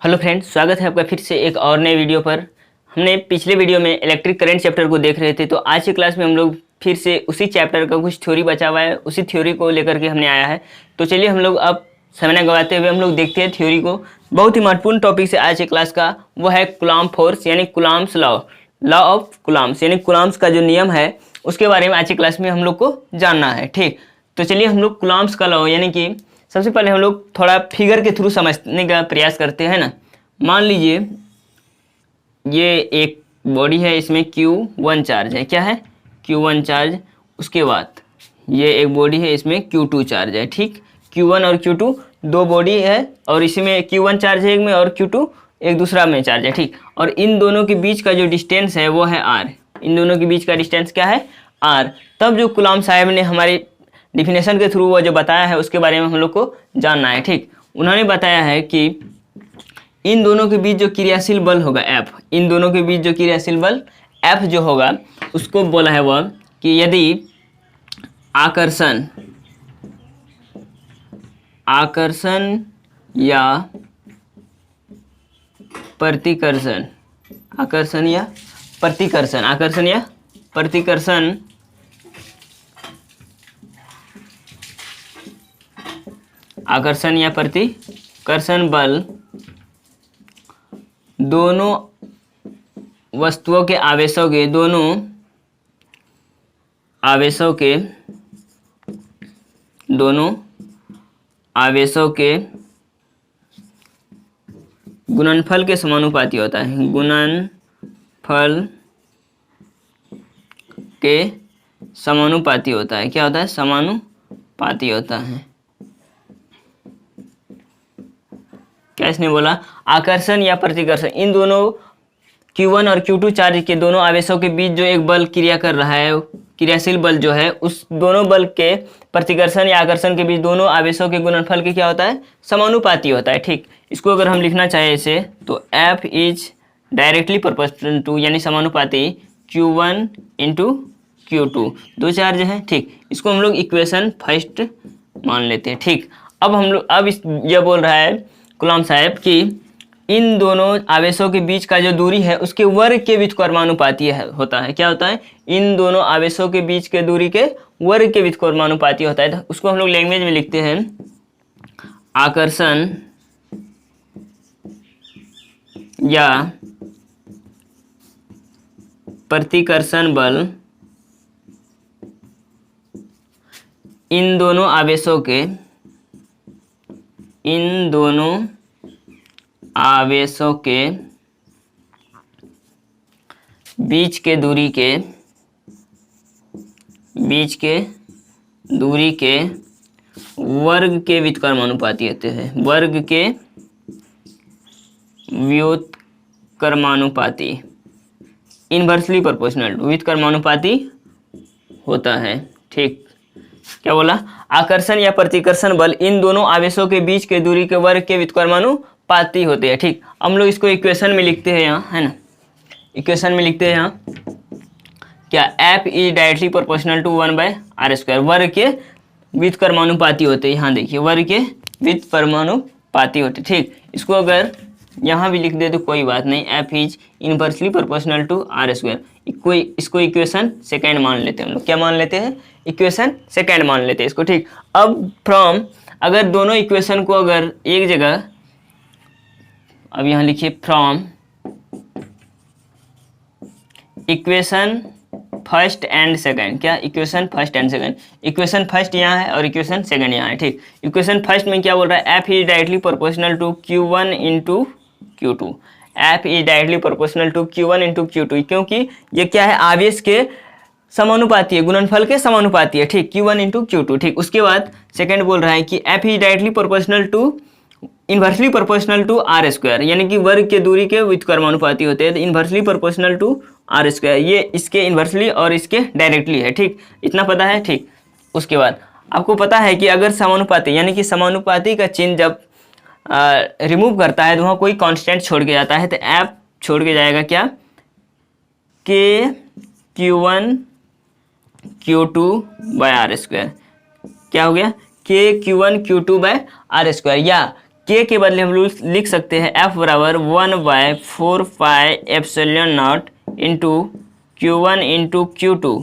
Hello friends, स्वागत है आपका फिर से एक और नए वीडियो पर। हमने पिछले वीडियो में इलेक्ट्रिक करंट चैप्टर को देख रहे थे, तो आज की क्लास में हम लोग फिर से उसी चैप्टर का कुछ थ्योरी बचा हुआ है, उसी थ्योरी को लेकर के हमने आया है। तो चलिए हम लोग अब समय न गवाते हुए हम लोग देखते हैं थ्योरी को। बहुत ही महत्वपूर्ण टॉपिक से आज की क्लास का वो है कूलॉम फोर्स यानी Coulomb's law, law of Coulomb's यानी कूलॉम्स का जो नियम है उसके बारे में आज की क्लास में हम लोग को जानना है। ठीक, तो चलिए हम लोग कूलॉम्स का लॉ यानी कि सबसे पहले हम लोग थोड़ा फिगर के थ्रू समझने का प्रयास करते हैं ना। मान लीजिए ये एक बॉडी है, इसमें Q1 चार्ज है। क्या है? Q1 charge. उसके बाद ये एक बॉडी है, इसमें Q2 चार्ज है। ठीक, Q1 और Q2 दो बॉडी है और इसमें Q1 चार्ज है एक में और Q2 एक दूसरा में चार्ज है। ठीक, और इन दोनों के बीच का जो डिस्टेंस है वो है R। इन दोनों के बीच का डिस्टेंस क्या है? R। तब जो कूलॉम साहब ने हमारे डिफिनेशन के थ्रू वो जो बताया है उसके बारे में हम लोग को जानना है। ठीक, उन्होंने बताया है कि इन दोनों के बीच जो क्रियाशील बल होगा F, इन दोनों के बीच जो क्रियाशील बल F जो होगा उसको बोला है वह कि यदि आकर्षण या प्रतिकर्षण, आकर्षण या प्रतिकर्षण बल दोनों वस्तुओं के आवेशों के गुणनफल के समानुपाती होता है। गुणनफल के समानुपाती होता है। क्या होता है? समानुपाती होता है। क्या इसने बोला? आकर्षण या प्रतिकर्षण, इन दोनों Q1 और Q2 चार्ज के दोनों आवेशों के बीच जो एक बल क्रिया कर रहा है, क्रियाशील बल जो है, उस दोनों बल के प्रतिकर्षण या आकर्षण के बीच दोनों आवेशों के गुणनफल के क्या होता है? समानुपाती होता है। ठीक, इसको अगर हम लिखना चाहें इसे तो F is directly proportional to यानी समानुपाती Q1 इंटू Q2, दो चार्ज है। ठीक, इसको हम लोग इक्वेशन फर्स्ट मान लेते हैं। ठीक, अब यह बोल रहा है कूलॉम साहब कि इन दोनों आवेशों के बीच का जो दूरी है उसके वर्ग के व्युत्क्रमानुपाती होता है। क्या होता है? इन दोनों आवेशों के बीच के दूरी के वर्ग के व्युत्क्रमानुपाती होता है। तो उसको हम लोग लैंग्वेज में लिखते हैं आकर्षण या प्रतिकर्षण बल इन दोनों आवेशों के बीच के दूरी के वर्ग के व्युत्क्रमानुपाती होते हैं। वर्ग के व्युत्क्रमानुपाती, इनवर्सली प्रोपोर्शनल टू, व्युत्क्रमानुपाती होता है। ठीक, क्या बोला? आकर्षण या प्रतिकर्षण बल इन दोनों आवेशों के बीच के दूरी के वर्ग के व्युत्क्रमानुपाती होते हैं। ठीक, हम लोग इसको इक्वेशन में लिखते हैं यहाँ, है ना। इक्वेशन में लिखते हैं यहाँ क्या? F is directly proportional to 1/r²। वर्ग के व्युत्क्रमानुपाती होते हैं। यहाँ देखिए, वर्ग के व्युत्क्रमानुपाती होते। ठीक, इसको अगर यहाँ भी लिख दे तो कोई बात नहीं। F is inversely proportional to r²। इसको इक्वेशन सेकेंड मान लेते हैं हम लोग। क्या मान लेते हैं? इक्वेशन सेकेंड मान लेते हैं इसको। ठीक, अब फ्रॉम, अगर दोनों इक्वेशन को अगर एक जगह, अब यहाँ लिखिए from equation first and second. क्या? Equation first and second. Equation first यहाँ है और इक्वेशन सेकंड यहाँ है। ठीक, इक्वेशन फर्स्ट में क्या बोल रहा है? F is directly proportional to Q1 into Q2। F is directly proportional to Q1 into Q2, क्योंकि ये क्या है? आवेश के समानुपाती है, गुणनफल के समानुपाती है। ठीक, Q1 इंटू Q2। ठीक, उसके बाद सेकंड बोल रहा है कि F is directly proportional to, inversely proportional to r², यानी कि वर्ग के दूरी के व्युत्क्रमानुपाती होते हैं। तो इनवर्सली प्रोपोर्शनल टू r², ये इसके इनवर्सली और इसके डायरेक्टली है। ठीक, इतना पता है। ठीक, उसके बाद आपको पता है कि अगर समानुपाती यानी कि समानुपाती का चिन्ह जब रिमूव करता है तो वहाँ कोई कांस्टेंट छोड़ के जाता है, तो F छोड़ के जाएगा क्या? K Q1 Q2/r²। क्या हो गया? K Q1 Q2/r², या के बदले हम लोग लिख सकते हैं F बराबर 1/4πε0 इंटू Q1 इंटू Q2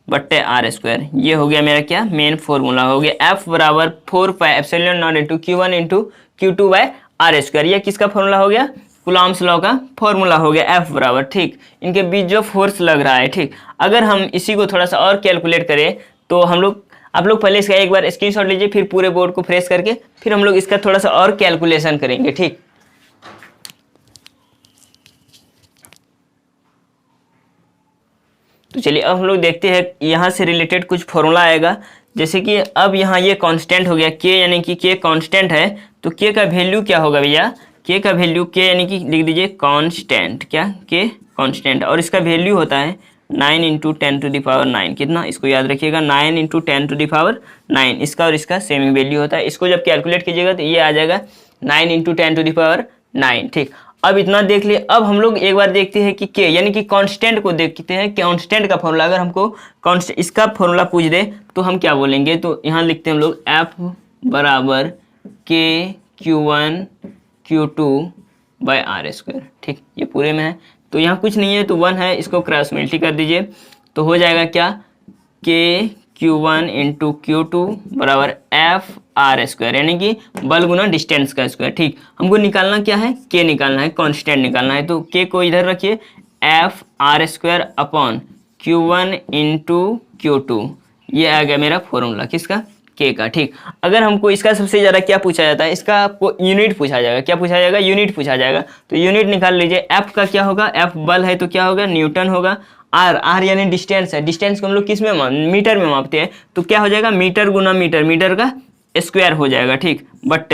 बट्टे आर स्क्वायर। ये हो गया मेरा क्या मेन फॉर्मूला हो गया। F बराबर 4πε0 into Q1 into Q2 by r square. ये किसका फॉर्मूला हो गया? कुलॉम्स लॉ का फॉर्मूला हो गया F बराबर। ठीक, इनके बीच जो फोर्स लग रहा है, ठीक, अगर हम इसी को थोड़ा सा और कैलकुलेट करें तो आप लोग पहले इसका एक बार स्क्रीनशॉट लीजिए, फिर पूरे बोर्ड को फ्रेश करके फिर हम लोग इसका थोड़ा सा और कैलकुलेशन करेंगे। ठीक, तो चलिए अब हम लोग देखते हैं यहाँ से रिलेटेड कुछ फॉर्मूला आएगा। जैसे कि अब यहाँ ये कांस्टेंट हो गया k, यानी कि k कांस्टेंट है, तो k का वैल्यू क्या होगा भैया? k का वैल्यू k यानी कि लिख दीजिए कांस्टेंट, क्या k कांस्टेंट, और इसका वैल्यू होता है 9 इंटू 10⁹ कितना? इसको याद रखिएगा 9 इंटू 10⁹, इसका और इसका सेम ही वैल्यू होता है। इसको जब कैलकुलेट कीजिएगा तो ये आ जाएगा 9 इंटू 10⁹। ठीक, अब इतना देख लिए। अब हम लोग एक बार देखते हैं कि के यानी कि कांस्टेंट को देखते हैं। कांस्टेंट का फॉर्मूला अगर हमको कांस्टेंट इसका फॉर्मूला पूछ दे तो हम क्या बोलेंगे? तो यहाँ लिखते हैं हम लोग F बराबर के Q1 Q2 by r square. ठीक, ये पूरे में है तो यहाँ कुछ नहीं है तो 1 है, इसको क्रॉस मल्टी कर दीजिए तो हो जाएगा क्या? के Q1 इंटू Q2 बराबर F आर स्क्वायर, यानी कि बल गुना डिस्टेंस का स्क्वायर। ठीक, हमको निकालना क्या है? के निकालना है, कांस्टेंट निकालना है। तो के को इधर रखिए, F r square upon Q1 into Q2, ये आ गया मेरा फॉर्मूला किसका? के का। ठीक, अगर हमको इसका सबसे ज़्यादा क्या पूछा जाता है? इसका आपको यूनिट पूछा जाएगा। क्या पूछा जाएगा? यूनिट पूछा जाएगा। तो यूनिट निकाल लीजिए। F का क्या होगा? F बल है तो क्या होगा? न्यूटन होगा। आर यानी डिस्टेंस है, डिस्टेंस को हम लोग किस में मीटर में मापते हैं, तो क्या हो जाएगा? मीटर गुना मीटर, मीटर का स्क्वायर हो जाएगा। ठीक, बट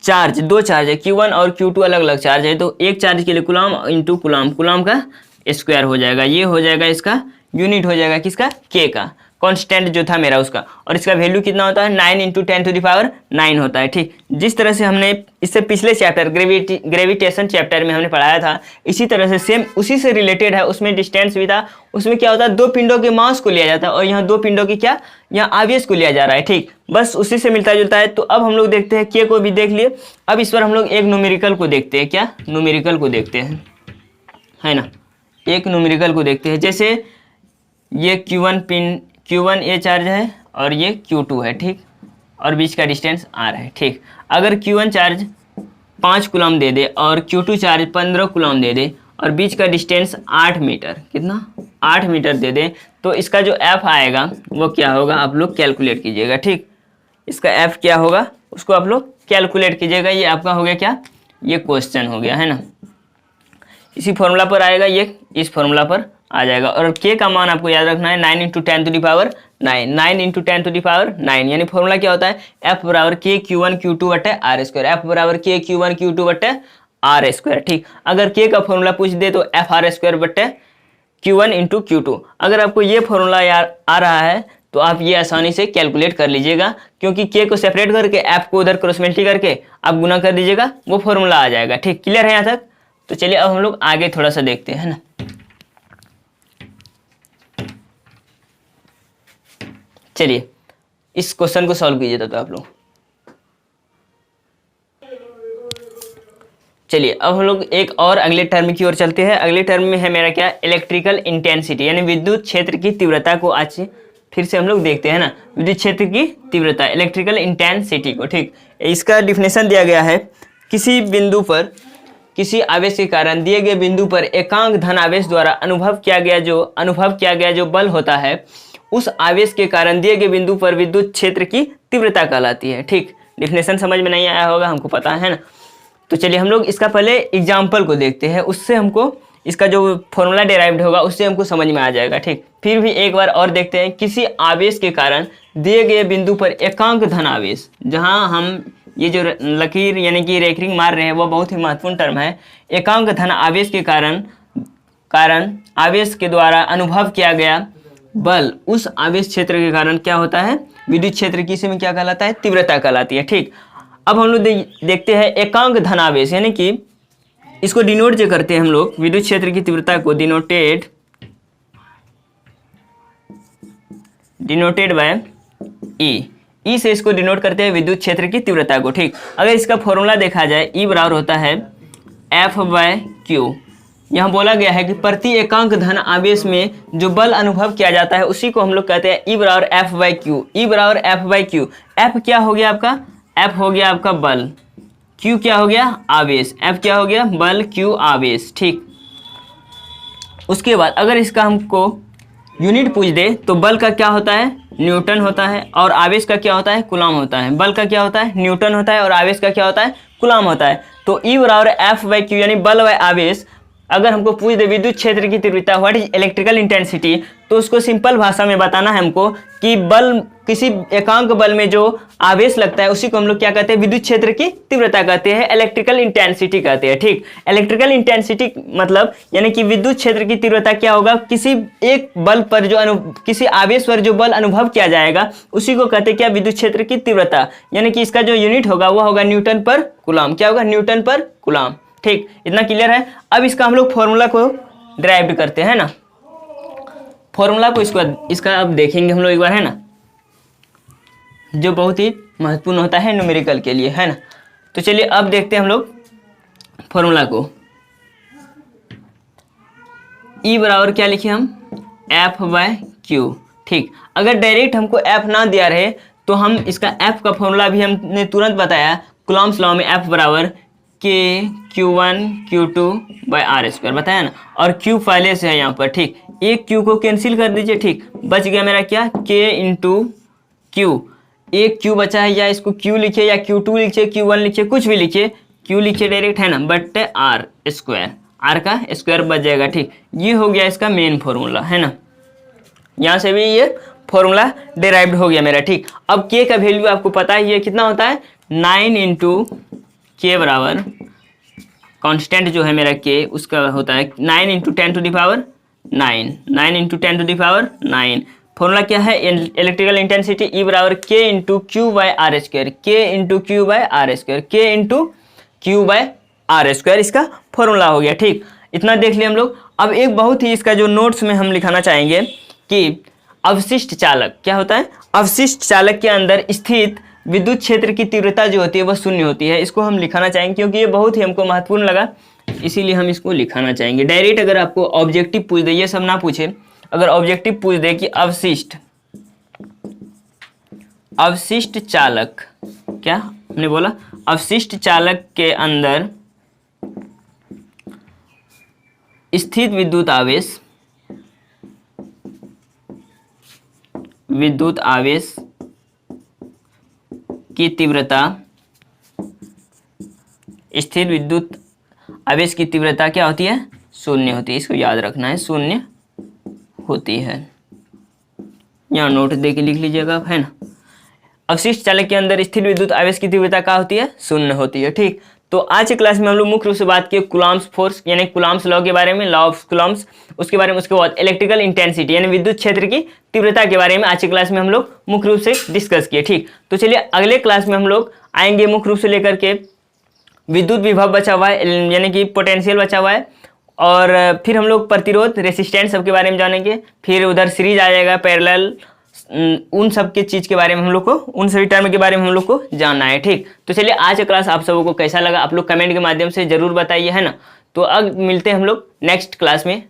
चार्ज, दो चार्ज है Q1 और Q2 अलग अलग चार्ज है, तो एक चार्ज के लिए कुलाम इंटू कुलाम, कुलाम का स्क्वायर हो जाएगा। ये हो जाएगा इसका यूनिट हो जाएगा किसका? के का, कांस्टेंट जो था मेरा उसका। और इसका वैल्यू कितना होता है? 9 इंटू 10⁹ होता है। ठीक, जिस तरह से हमने इससे पिछले चैप्टर ग्रेविटेशन चैप्टर में हमने पढ़ाया था, इसी तरह से सेम उसी से रिलेटेड है। उसमें डिस्टेंस भी था। उसमें क्या होता है? दो पिंडों के मास को लिया जाता है और यहाँ दो पिंडों की क्या, यहाँ आवेश को लिया जा रहा है। ठीक, बस उसी से मिलता जुलता है। तो अब हम लोग देखते हैं के को भी देख लिए। अब इस पर हम लोग एक न्यूमेरिकल को देखते हैं। क्या? न्यूमेरिकल को देखते हैं, है ना, एक न्यूमेरिकल को देखते हैं। जैसे ये Q1 ये चार्ज है और ये Q2 है। ठीक, और बीच का डिस्टेंस R है। ठीक, अगर Q1 चार्ज 5 कूलम दे दे और Q2 चार्ज 15 कूलम दे दे और बीच का डिस्टेंस 8 मीटर, कितना? 8 मीटर दे दे, तो इसका जो F आएगा वो क्या होगा? आप लोग कैलकुलेट कीजिएगा। ठीक, इसका F क्या होगा उसको आप लोग कैलकुलेट कीजिएगा। ये आपका हो गया क्या? ये क्वेश्चन हो गया, है ना। इसी फॉर्मूला पर आएगा, ये इस फॉर्मूला पर आ जाएगा। और के का मान आपको याद रखना है 9 इंटू 10⁹ 9 इंटू 10⁹ यानी फॉर्मूला क्या होता है? F बराबर के Q1 Q2 बटे आर स्क्वायर। F बराबर के Q1 Q2 बटे आर स्क्वायर। ठीक, अगर के का फॉर्मूला पूछ दे तो F आर स्क्वायर बटे Q1 इंटू Q2। अगर आपको ये फॉर्मूला याद आ रहा है तो आप ये आसानी से कैलकुलेट कर लीजिएगा, क्योंकि के को सेपरेट करके F को उधर क्रॉस मल्टी करके आप गुना कर दीजिएगा, वो फॉर्मूला आ जाएगा। ठीक, क्लियर है यहाँ तक? तो चलिए अब हम लोग आगे थोड़ा सा देखते हैं, है ना। चलिए इस क्वेश्चन को सॉल्व कीजिए तो आप लोग। चलिए अब हम लोग एक और अगले टर्म की ओर चलते हैं। अगले टर्म में है मेरा क्या? इलेक्ट्रिकल इंटेंसिटी, यानी विद्युत क्षेत्र की तीव्रता को आज फिर से हम लोग देखते हैं ना। विद्युत क्षेत्र की तीव्रता, इलेक्ट्रिकल इंटेंसिटी को। ठीक, इसका डिफिनेशन दिया गया है, किसी बिंदु पर किसी आवेश के कारण दिए गए बिंदु पर एकांक धन आवेश द्वारा अनुभव किया गया जो बल होता है, उस आवेश के कारण दिए गए बिंदु पर विद्युत क्षेत्र की तीव्रता कहलाती है। ठीक, डिफिनेशन समझ में नहीं आया होगा, हमको पता है ना। तो चलिए हम लोग इसका पहले एग्जाम्पल को देखते हैं, उससे हमको इसका जो फॉर्मूला डेराइव्ड होगा उससे हमको समझ में आ जाएगा। ठीक, फिर भी एक बार और देखते हैं। किसी आवेश के कारण दिए गए बिंदु पर एकांक धन आवेश, जहाँ हम ये जो लकीर यानी कि रेखरिंग मार रहे हैं वो बहुत ही महत्वपूर्ण टर्म है। एकांक धन आवेश के कारण आवेश के द्वारा अनुभव किया गया बल, उस आवेश क्षेत्र के कारण क्या होता है? विद्युत क्षेत्र की, इसी में क्या कहलाता है? तीव्रता कहलाती है। ठीक, अब हम लोग देखते हैं एकांक धनावेश, यानी कि इसको डिनोट जो करते हैं हम लोग विद्युत क्षेत्र की तीव्रता को डिनोटेड बाय E। ई से इसको डिनोट करते हैं विद्युत क्षेत्र की तीव्रता को। ठीक, अगर इसका फॉर्मूला देखा जाए ई बराबर होता है F/Q। यहाँ बोला गया है कि प्रति एकांक धन आवेश में जो बल अनुभव किया जाता है उसी को हम लोग कहते हैं ई बराबर F/Q। ई बराबर F/Q। F क्या हो गया आपका? F हो गया आपका बल, Q क्या हो गया? आवेश। F क्या हो गया? बल, Q आवेश। ठीक, उसके बाद अगर इसका हमको यूनिट पूछ दे तो बल का क्या होता है? न्यूटन होता है, और आवेश का क्या होता है? कूलम होता है। बल का क्या होता है? न्यूटन होता है, और आवेश का क्या होता है? कूलम होता है। तो ई बराबर F/Q यानी बल व आवेश अगर हमको पूछ दे विद्युत क्षेत्र की तीव्रता व्हाट इज इलेक्ट्रिकल इंटेंसिटी, तो उसको सिंपल भाषा में बताना है हमको कि बल, किसी एकांक बल में जो आवेश लगता है उसी को हम लोग क्या कहते हैं? विद्युत क्षेत्र की तीव्रता कहते हैं, इलेक्ट्रिकल इंटेंसिटी कहते हैं। ठीक, इलेक्ट्रिकल इंटेंसिटी मतलब यानी कि विद्युत क्षेत्र की तीव्रता क्या होगा? किसी एक बल पर जो किसी आवेश पर जो बल अनुभव किया जाएगा उसी को कहते हैं क्या? विद्युत क्षेत्र की तीव्रता। यानी कि इसका जो यूनिट होगा वह होगा न्यूटन पर कूलम। क्या होगा? न्यूटन पर कूलम। ठीक, इतना क्लियर है। अब इसका हम लोग फॉर्मूला को ड्राइव करते हैं ना, फॉर्मूला को इसका अब देखेंगे हम लोग एक बार, है ना, जो बहुत ही महत्वपूर्ण होता है न्यूमेरिकल के लिए, है ना। तो चलिए अब देखते हैं हम लोग फॉर्मूला को। ई बराबर क्या लिखे हम? F/Q। ठीक, अगर डायरेक्ट हमको F ना दिया रहे तो हम इसका F का फॉर्मूला भी हमने तुरंत बताया, कूलम्स लॉ में F बराबर Q1 Q2/r² बताया ना, और Q पहले से है यहाँ पर। ठीक, एक Q को कैंसिल कर दीजिए। ठीक, बच गया मेरा क्या? K × Q। एक Q बचा है, या इसको Q लिखिए या Q2 लिखिए, Q1 लिखिए, कुछ भी लिखिए, Q लिखिए डायरेक्ट, है ना, बट R², R का स्क्वायर बच जाएगा। ठीक, ये हो गया इसका मेन फॉर्मूला, है ना। यहाँ से भी ये फॉर्मूला डिराइव्ड हो गया मेरा। ठीक, अब K का वैल्यू आपको पता है ये कितना होता है? 9 × K बराबर कांस्टेंट जो है मेरा K उसका होता है 9 × 10⁹ 9, 9 × 10⁹ फॉर्मूला क्या है? इलेक्ट्रिकल इंटेंसिटी ई बराबर K × Q/r², K × Q/r², K × Q/r², इसका फॉर्मूला हो गया। ठीक, इतना देख लिया हम लोग। अब एक बहुत ही इसका जो नोट्स में हम लिखाना चाहेंगे कि अवशिष्ट चालक क्या होता है? अवशिष्ट चालक के अंदर स्थित विद्युत क्षेत्र की तीव्रता जो होती है वह शून्य होती है। इसको हम लिखाना चाहेंगे क्योंकि ये बहुत ही हमको महत्वपूर्ण लगा, इसीलिए हम इसको लिखाना चाहेंगे। डायरेक्ट अगर आपको ऑब्जेक्टिव पूछ दे, ये सब ना पूछे, अगर ऑब्जेक्टिव पूछ दे कि अवशिष्ट चालक, क्या हमने बोला? अवशिष्ट चालक के अंदर स्थित विद्युत आवेश की तीव्रता, स्थिर विद्युत आवेश की तीव्रता क्या होती है? शून्य होती है। इसको याद रखना है, शून्य होती है। यहाँ नोट दे के लिख लीजिएगा, है ना। अवशिष्ट चालक के अंदर स्थिर विद्युत आवेश की तीव्रता क्या होती है? शून्य होती है। ठीक, तो आज की क्लास में हम लोग मुख्य रूप से बात की कूलम्स फोर्स यानी कूलम्स लॉ के बारे में, लॉ ऑफ कूलम्स, उसके बारे में, उसके बाद इलेक्ट्रिकल इंटेंसिटी यानी विद्युत क्षेत्र की तीव्रता के बारे में आज की क्लास में हम लोग मुख्य रूप से डिस्कस किए। ठीक, तो चलिए अगले क्लास में हम लोग आएंगे मुख्य रूप से लेकर के विद्युत विभव बचा हुआ है यानी कि पोटेंशियल बचा हुआ है, और फिर हम लोग प्रतिरोध, रेसिस्टेंस सबके बारे में जानेंगे। फिर उधर सीरीज आ जाएगा, पैरेलल, उन सब के चीज़ के बारे में हम लोग को, उन सभी टर्म के बारे में हम लोग को जानना है। ठीक, तो चलिए आज का क्लास आप सबों को कैसा लगा आप लोग कमेंट के माध्यम से जरूर बताइए, है ना। तो अब मिलते हैं हम लोग नेक्स्ट क्लास में।